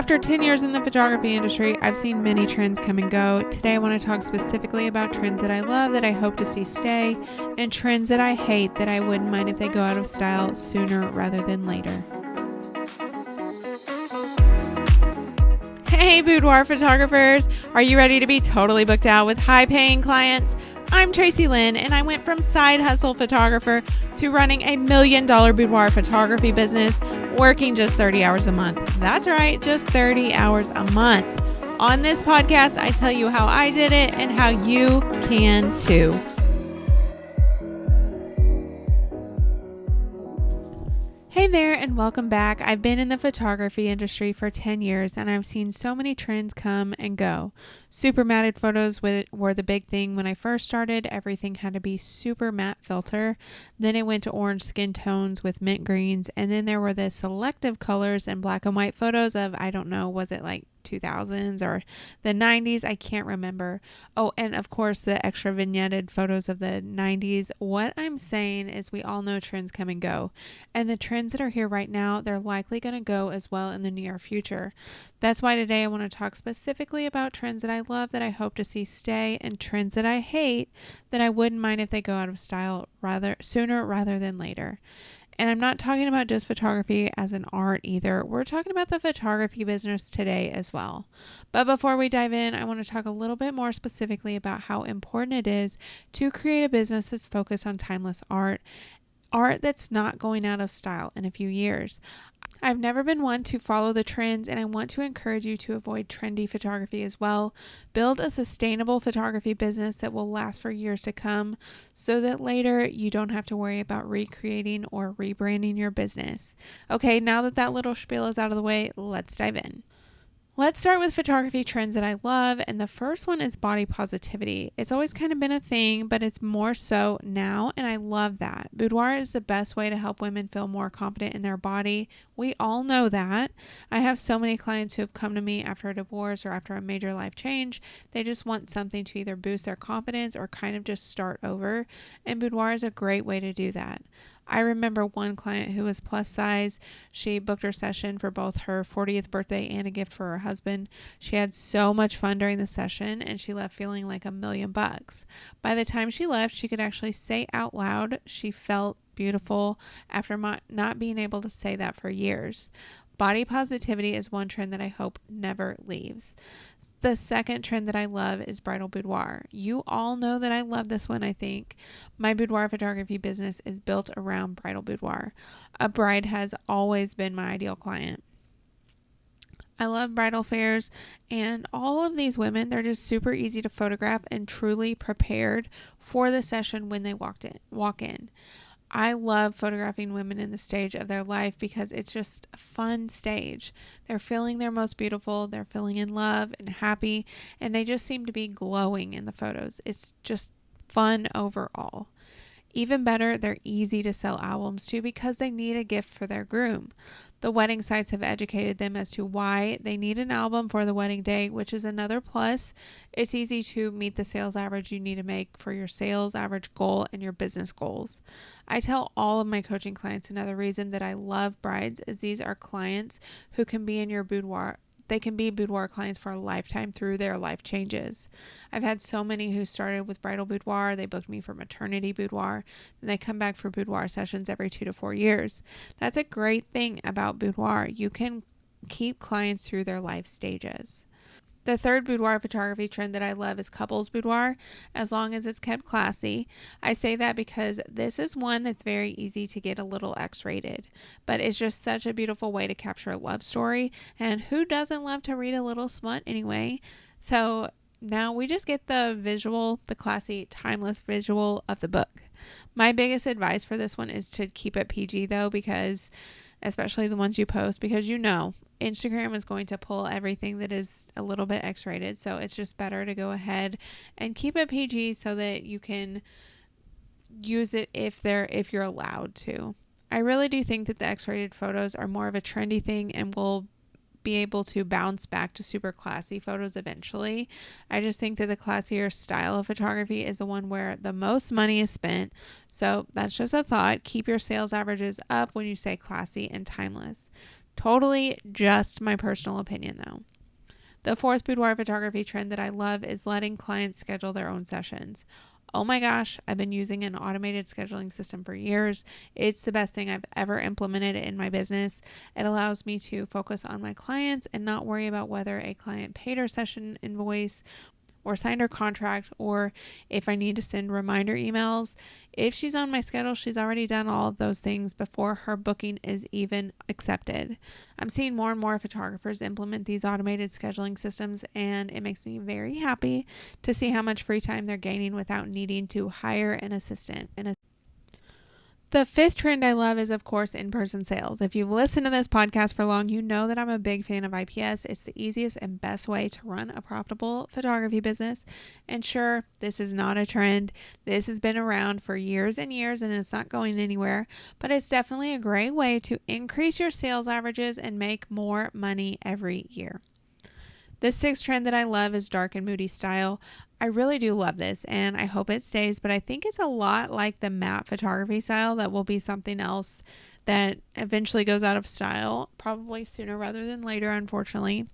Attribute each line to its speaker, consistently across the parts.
Speaker 1: After 10 years in the photography industry, I've seen many trends come and go. Today, I want to talk specifically about trends that I love, that I hope to see stay, and trends that I hate that I wouldn't mind if they go out of style sooner rather than later. Hey, Boudoir photographers! Are you ready to be totally booked out with high-paying clients? I'm Tracy Lynn, and I went from side hustle photographer to running $1 million boudoir photography business, working just 30 hours a month. That's right, just 30 hours a month. On this podcast, I tell you how I did it and how you can too. Hey there and welcome back. I've been in the photography industry for 10 years and I've seen so many trends come and go. Super matted photos were the big thing when I first started. Everything had to be super matte filter. Then it went to orange skin tones with mint greens. And then there were the selective colors and black and white photos of, I don't know, was it like 2000s or the 90s? I can't remember. Oh, and of course the extra vignetted photos of the 90s. What I'm saying is we all know trends come and go. And the trends that are here right now, they're likely going to go as well in the near future. That's why today I want to talk specifically about trends that I love, that I hope to see stay, and trends that I hate that I wouldn't mind if they go out of style sooner rather than later. And I'm not talking about just photography as an art either. We're talking about the photography business today as well. But before we dive in, I want to talk a little bit more specifically about how important it is to create a business that's focused on timeless art that's not going out of style in a few years. I've never been one to follow the trends, and I want to encourage you to avoid trendy photography as well. Build a sustainable photography business that will last for years to come so that later you don't have to worry about recreating or rebranding your business. Okay, now that little spiel is out of the way, let's dive in. Let's start with photography trends that I love, and the first one is body positivity. It's always kind of been a thing, but it's more so now, and I love that. Boudoir is the best way to help women feel more confident in their body. We all know that. I have so many clients who have come to me after a divorce or after a major life change. They just want something to either boost their confidence or kind of just start over, and boudoir is a great way to do that. I remember one client who was plus size. She booked her session for both her 40th birthday and a gift for her husband. She had so much fun during the session and she left feeling like $1 million. By the time she left, she could actually say out loud she felt beautiful after not being able to say that for years. Body positivity is one trend that I hope never leaves. The second trend that I love is bridal boudoir. You all know that I love this one, I think. My boudoir photography business is built around bridal boudoir. A bride has always been my ideal client. I love bridal fairs, and all of these women, they're just super easy to photograph and truly prepared for the session when they walk in. I love photographing women in the stage of their life because it's just a fun stage. They're feeling their most beautiful, they're feeling in love and happy, and they just seem to be glowing in the photos. It's just fun overall. Even better, they're easy to sell albums to because they need a gift for their groom. The wedding sites have educated them as to why they need an album for the wedding day, which is another plus. It's easy to meet the sales average you need to make for your sales average goal and your business goals. I tell all of my coaching clients another reason that I love brides is these are clients who can be in your boudoir. They can be boudoir clients for a lifetime through their life changes. I've had so many who started with bridal boudoir. They booked me for maternity boudoir. Then they come back for boudoir sessions every 2 to 4 years. That's a great thing about boudoir. You can keep clients through their life stages. The third boudoir photography trend that I love is couples boudoir, as long as it's kept classy. I say that because this is one that's very easy to get a little X-rated, but it's just such a beautiful way to capture a love story, and who doesn't love to read a little smut anyway? So now we just get the visual, the classy, timeless visual of the book. My biggest advice for this one is to keep it PG though, because especially the ones you post, because Instagram is going to pull everything that is a little bit X-rated. So it's just better to go ahead and keep it PG so that you can use it if you're allowed to. I really do think that the X-rated photos are more of a trendy thing and will be able to bounce back to super classy photos eventually. I just think that the classier style of photography is the one where the most money is spent. So that's just a thought. Keep your sales averages up when you say classy and timeless. Totally just my personal opinion though. The fourth boudoir photography trend that I love is letting clients schedule their own sessions. Oh my gosh, I've been using an automated scheduling system for years. It's the best thing I've ever implemented in my business. It allows me to focus on my clients and not worry about whether a client paid her session invoice or signed her contract, or if I need to send reminder emails. If she's on my schedule, she's already done all of those things before her booking is even accepted. I'm seeing more and more photographers implement these automated scheduling systems, and it makes me very happy to see how much free time they're gaining without needing to hire an assistant. The fifth trend I love is, of course, in-person sales. If you've listened to this podcast for long, you know that I'm a big fan of IPS. It's the easiest and best way to run a profitable photography business. And sure, this is not a trend. This has been around for years and years, and it's not going anywhere. But it's definitely a great way to increase your sales averages and make more money every year. The sixth trend that I love is dark and moody style. I really do love this, and I hope it stays, but I think it's a lot like the matte photography style that will be something else that eventually goes out of style, probably sooner rather than later, unfortunately.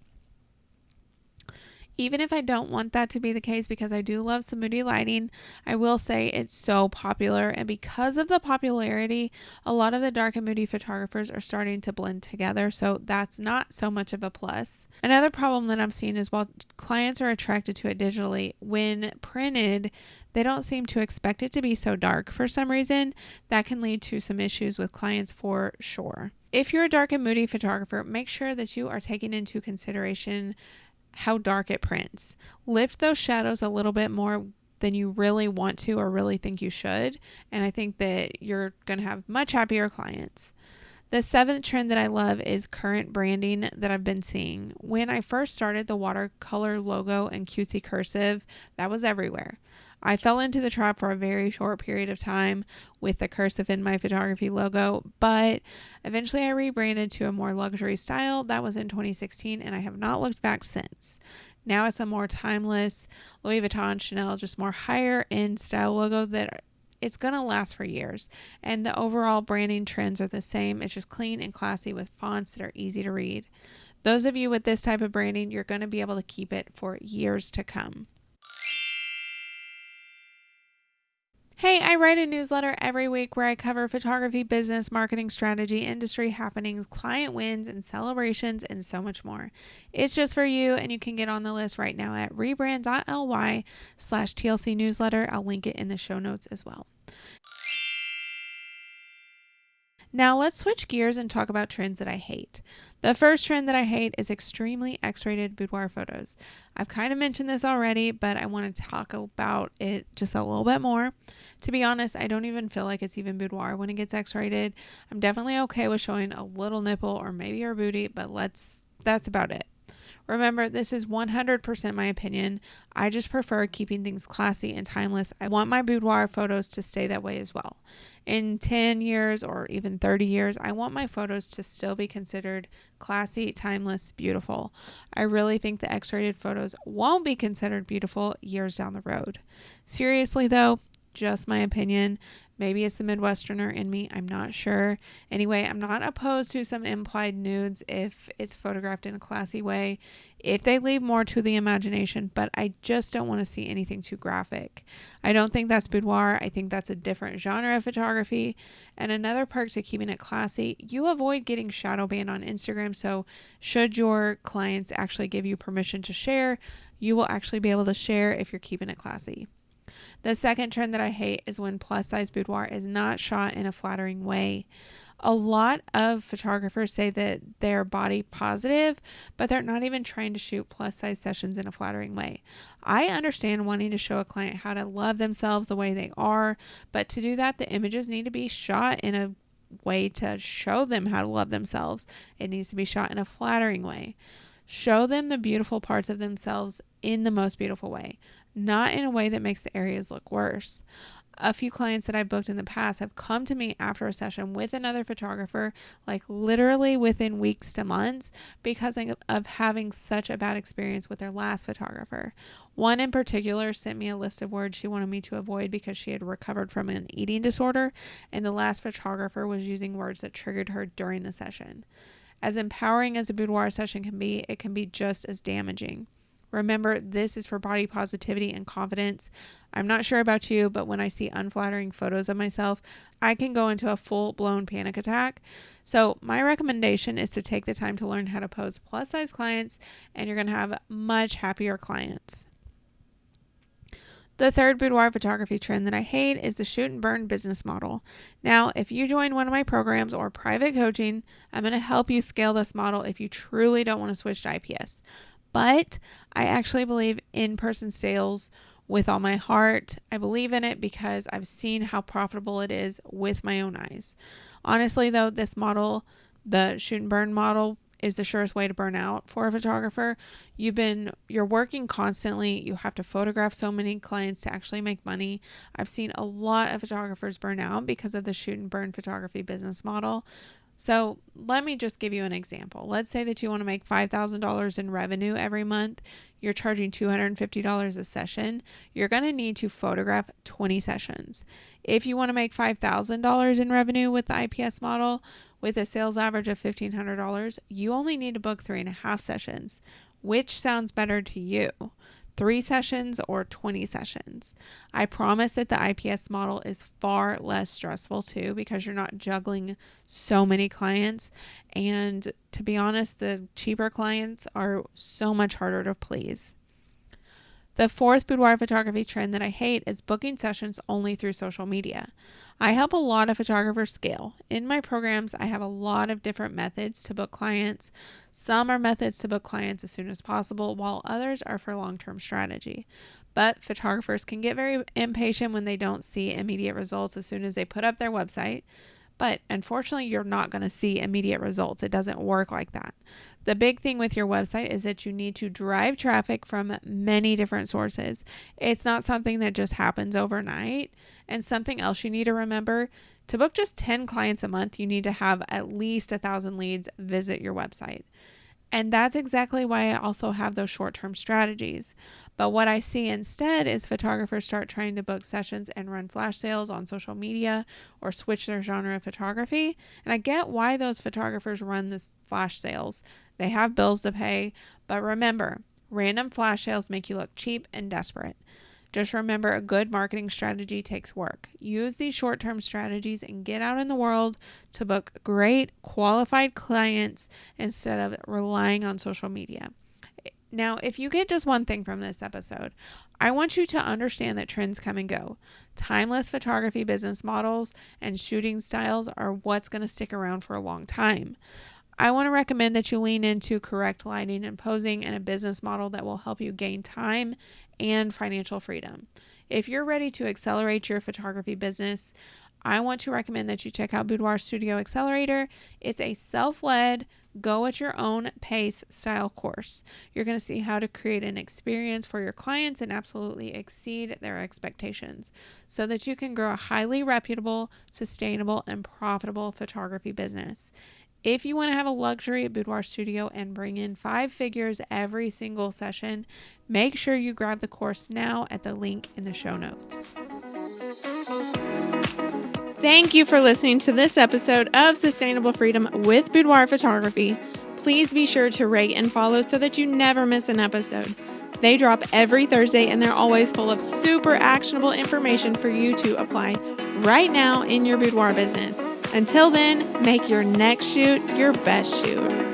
Speaker 1: Even if I don't want that to be the case, because I do love some moody lighting, I will say it's so popular. And because of the popularity, a lot of the dark and moody photographers are starting to blend together. So that's not so much of a plus. Another problem that I'm seeing is while clients are attracted to it digitally, when printed, they don't seem to expect it to be so dark for some reason. That can lead to some issues with clients for sure. If you're a dark and moody photographer, make sure that you are taking into consideration how dark it prints. Lift those shadows a little bit more than you really want to or really think you should, and I think that you're going to have much happier clients. The seventh trend that I love is current branding that I've been seeing. When I first started, the watercolor logo and cutesy cursive, that was everywhere. I fell into the trap for a very short period of time with the cursive in my photography logo, but eventually I rebranded to a more luxury style. That was in 2016, and I have not looked back since. Now it's a more timeless Louis Vuitton, Chanel, just more higher end style logo that it's going to last for years. And the overall branding trends are the same. It's just clean and classy with fonts that are easy to read. Those of you with this type of branding, you're going to be able to keep it for years to come. Hey, I write a newsletter every week where I cover photography, business, marketing strategy, industry happenings, client wins, and celebrations, and so much more. It's just for you, and you can get on the list right now at rebrand.ly/TLC newsletter. I'll link it in the show notes as well. Now let's switch gears and talk about trends that I hate. The first trend that I hate is extremely X-rated boudoir photos. I've kind of mentioned this already, but I want to talk about it just a little bit more. To be honest, I don't even feel like it's even boudoir when it gets X-rated. I'm definitely okay with showing a little nipple or maybe your booty, but that's about it. Remember, this is 100% my opinion. I just prefer keeping things classy and timeless. I want my boudoir photos to stay that way as well. In 10 years or even 30 years, I want my photos to still be considered classy, timeless, beautiful. I really think the X-rated photos won't be considered beautiful years down the road. Seriously though, just my opinion. Maybe it's the Midwesterner in me. I'm not sure. Anyway, I'm not opposed to some implied nudes if it's photographed in a classy way, if they leave more to the imagination, but I just don't want to see anything too graphic. I don't think that's boudoir. I think that's a different genre of photography. And another perk to keeping it classy, you avoid getting shadow banned on Instagram. So should your clients actually give you permission to share, you will actually be able to share if you're keeping it classy. The second trend that I hate is when plus size boudoir is not shot in a flattering way. A lot of photographers say that they're body positive, but they're not even trying to shoot plus size sessions in a flattering way. I understand wanting to show a client how to love themselves the way they are, but to do that, the images need to be shot in a way to show them how to love themselves. It needs to be shot in a flattering way. Show them the beautiful parts of themselves in the most beautiful way, not in a way that makes the areas look worse. A few clients that I've booked in the past have come to me after a session with another photographer, like literally within weeks to months, because of having such a bad experience with their last photographer. One in particular sent me a list of words she wanted me to avoid because she had recovered from an eating disorder, and the last photographer was using words that triggered her during the session. As empowering as a boudoir session can be, it can be just as damaging. Remember, this is for body positivity and confidence. I'm not sure about you, but when I see unflattering photos of myself, I can go into a full-blown panic attack. So my recommendation is to take the time to learn how to pose plus-size clients, and you're going to have much happier clients. The third boudoir photography trend that I hate is the shoot and burn business model. Now, if you join one of my programs or private coaching, I'm going to help you scale this model if you truly don't want to switch to IPS. But I actually believe in-person sales with all my heart. I believe in it because I've seen how profitable it is with my own eyes. Honestly, though, this model, the shoot and burn model, is the surest way to burn out for a photographer. You're working constantly. You have to photograph so many clients to actually make money. I've seen a lot of photographers burn out because of the shoot and burn photography business model. So let me just give you an example. Let's say that you want to make $5,000 in revenue every month. You're charging $250 a session. You're going to need to photograph 20 sessions. If you want to make $5,000 in revenue with the IPS model, with a sales average of $1,500, you only need to book 3.5 sessions. Which sounds better to you? 3 sessions or 20 sessions? I promise that the IPS model is far less stressful too, because you're not juggling so many clients. And to be honest, the cheaper clients are so much harder to please. The fourth boudoir photography trend that I hate is booking sessions only through social media. I help a lot of photographers scale. In my programs, I have a lot of different methods to book clients. Some are methods to book clients as soon as possible, while others are for long-term strategy. But photographers can get very impatient when they don't see immediate results as soon as they put up their website. But unfortunately, you're not going to see immediate results. It doesn't work like that. The big thing with your website is that you need to drive traffic from many different sources. It's not something that just happens overnight. And something else you need to remember, to book just 10 clients a month, you need to have at least 1,000 leads visit your website. And that's exactly why I also have those short-term strategies. But what I see instead is photographers start trying to book sessions and run flash sales on social media or switch their genre of photography. And I get why those photographers run this flash sales. They have bills to pay. But remember, random flash sales make you look cheap and desperate. Just remember, a good marketing strategy takes work. Use these short-term strategies and get out in the world to book great, qualified clients instead of relying on social media. Now, if you get just one thing from this episode, I want you to understand that trends come and go. Timeless photography business models and shooting styles are what's going to stick around for a long time. I want to recommend that you lean into correct lighting and posing and a business model that will help you gain time and financial freedom. If you're ready to accelerate your photography business, I want to recommend that you check out Boudoir Studio Accelerator. It's a self-led, go at your own pace style course. You're going to see how to create an experience for your clients and absolutely exceed their expectations so that you can grow a highly reputable, sustainable, and profitable photography business. If you want to have a luxury boudoir studio and bring in 5 figures every single session, make sure you grab the course now at the link in the show notes. Thank you for listening to this episode of Sustainable Freedom with Boudoir Photography. Please be sure to rate and follow so that you never miss an episode. They drop every Thursday and they're always full of super actionable information for you to apply right now in your boudoir business. Until then, make your next shoot your best shoot.